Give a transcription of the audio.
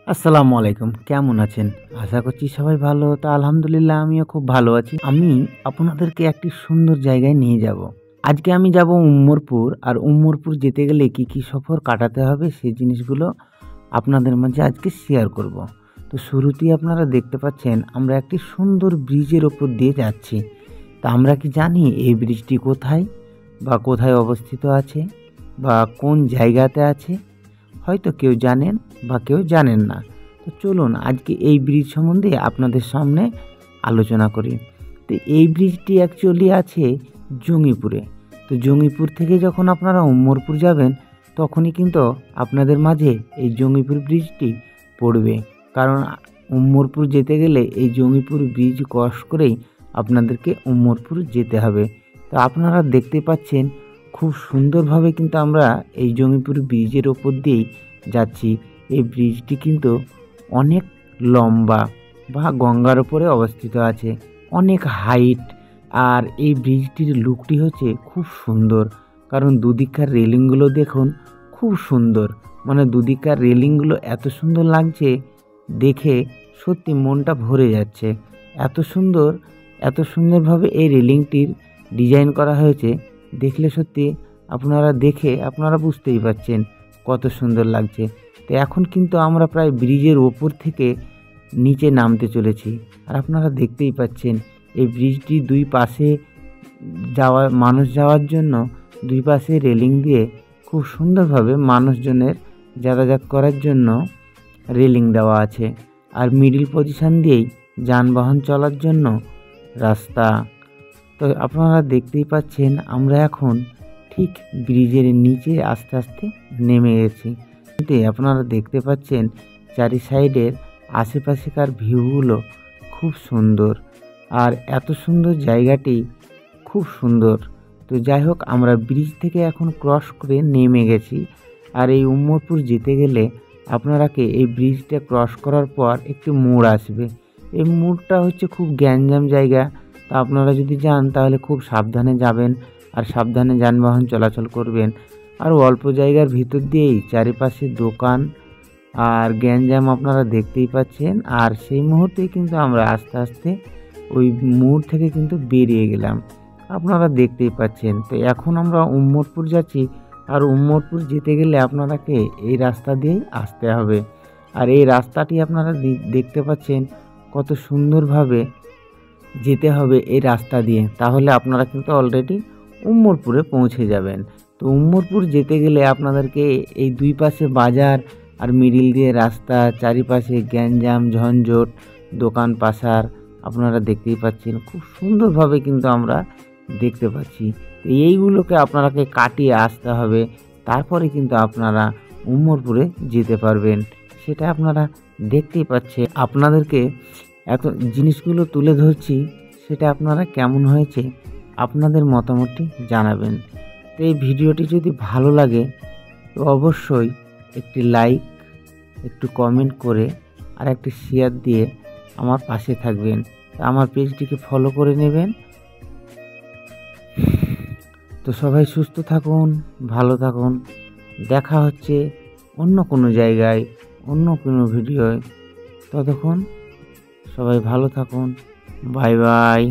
আসসালামু আলাইকুম, কেমন আছেন? আশা করছি সবাই ভালো। তা আলহামদুলিল্লাহ আমিও খুব ভালো আছি। আমি আপনাদেরকে একটি সুন্দর জায়গায় নিয়ে যাব। আজকে আমি যাব উম্মরপুর। আর উম্মরপুর যেতে গেলে কি সফর কাটাতে হবে সেই জিনিসগুলো আপনাদের মাঝে আজকে শেয়ার করব। তো শুরুতেই আপনারা দেখতে পাচ্ছেন আমরা একটি সুন্দর ব্রিজের ওপর দিয়ে যাচ্ছি। তা আমরা কি জানি এই ব্রিজটি কোথায় বা কোথায় অবস্থিত আছে বা কোন জায়গাতে আছে? হয়তো কেউ জানেন বা কেউ জানেন না। তো চলুন আজকে এই ব্রিজ সম্বন্ধে আপনাদের সামনে আলোচনা করি। তো এই ব্রিজটি অ্যাকচুয়ালি আছে জঙ্গিপুরে। তো জঙ্গিপুর থেকে যখন আপনারা উম্মরপুর যাবেন তখনই কিন্তু আপনাদের মাঝে এই জঙ্গিপুর ব্রিজটি পড়বে। কারণ উম্মরপুর যেতে গেলে এই জঙ্গিপুর ব্রিজ ক্রস করেই আপনাদেরকে উম্মরপুর যেতে হবে। তো আপনারা দেখতে পাচ্ছেন খুব সুন্দরভাবে কিন্তু আমরা এই জঙ্গিপুর ব্রিজের ওপর দিয়েই যাচ্ছি। এই ব্রিজটি কিন্তু অনেক লম্বা বা গঙ্গার ওপরে অবস্থিত আছে, অনেক হাইট। আর এই ব্রিজটির লুকটি হচ্ছে খুব সুন্দর, কারণ দুদিককার রেলিংগুলো দেখুন খুব সুন্দর। মানে দুদিককার রেলিংগুলো এত সুন্দর লাগছে দেখে, সত্যি মনটা ভরে যাচ্ছে। এত সুন্দর, এত সুন্দরভাবে এই রেলিংটির ডিজাইন করা হয়েছে, দেখলে সত্যি আপনারা বুঝতেই পারছেন কত সুন্দর লাগছে। তো এখন কিন্তু আমরা প্রায় ব্রিজের ওপর থেকে নিচে নামতে চলেছি। আর আপনারা দেখতেই পাচ্ছেন এই ব্রিজটি দুই পাশে মানুষ যাওয়ার জন্য দুই পাশে রেলিং দিয়ে খুব সুন্দরভাবে মানুষজনের যাতায়াত করার জন্য রেলিং দেওয়া আছে। আর মিডিল পজিশন দিয়েই যানবাহন চলার জন্য রাস্তা। তো আপনারা দেখতেই পাচ্ছেন আমরা এখন ঠিক ব্রিজের নিচে আস্তে আস্তে নেমে গেছি। আপনারা দেখতে পাচ্ছেন চারি সাইডের আশেপাশেকার ভিউগুলো খুব সুন্দর। আর এত সুন্দর জায়গাটি খুব সুন্দর। তো যাই হোক, আমরা ব্রিজ থেকে এখন ক্রস করে নেমে গেছি। আর এই উম্মরপুর যেতে গেলে আপনারাকে এই ব্রিজটা ক্রস করার পর একটি মোড় আসবে। এই মোড়টা হচ্ছে খুব গ্যাঞ্জাম জায়গা। তা আপনারা যদি যান তাহলে খুব সাবধানে যাবেন আর সাবধানে যানবাহন চলাচল করবেন। আর অল্প জায়গার ভিতর দিয়েই চারিপাশে দোকান আর গ্যাঞ্জাম আপনারা দেখতেই পাচ্ছেন। আর সেই মুহূর্তেই কিন্তু আমরা আস্তে আস্তে ওই মোড় থেকে কিন্তু বেরিয়ে গেলাম, আপনারা দেখতেই পাচ্ছেন। তো এখন আমরা উম্মরপুর যাচ্ছি। আর উম্মরপুর যেতে গেলে আপনারাকে এই রাস্তা দিয়েই আসতে হবে। আর এই রাস্তাটি আপনারা দেখতে পাচ্ছেন কত সুন্দরভাবে যেতে হবে এই রাস্তা দিয়ে, তাহলে আপনারা কিন্তু অলরেডি উম্মরপুরে পৌঁছে যাবেন। তো উম্মরপুর যেতে গেলে আপনাদেরকে এই দুই পাশে বাজার আর মিডিল দিয়ে রাস্তা, চারিপাশে গ্যাঞ্জাম ঝঞ্ঝট, দোকান পাশার আপনারা দেখতেই পাচ্ছেন। খুব সুন্দরভাবে কিন্তু আমরা দেখতে পাচ্ছি। তো এইগুলোকে আপনারাকে কাটিয়ে আসতে হবে, তারপরে কিন্তু আপনারা উম্মরপুরে যেতে পারবেন। সেটা আপনারা দেখতেই পাচ্ছেন। আপনাদেরকে এত জিনিসগুলো তুলে ধরছি, সেটা আপনারা কেমন হয়েছে আপনাদের মতামতটি জানাবেন। তো এই ভিডিওটি যদি ভালো লাগে তো অবশ্যই একটি লাইক, একটু কমেন্ট করে আর একটি শেয়ার দিয়ে আমার পাশে থাকবেন। আমার পেজটিকে ফলো করে নেবেন। তো সবাই সুস্থ থাকুন, ভালো থাকুন। দেখা হচ্ছে অন্য কোনো জায়গায়, অন্য কোনো ভিডিওয়। ততক্ষণ সবাই ভালো থাকুন। Bye bye.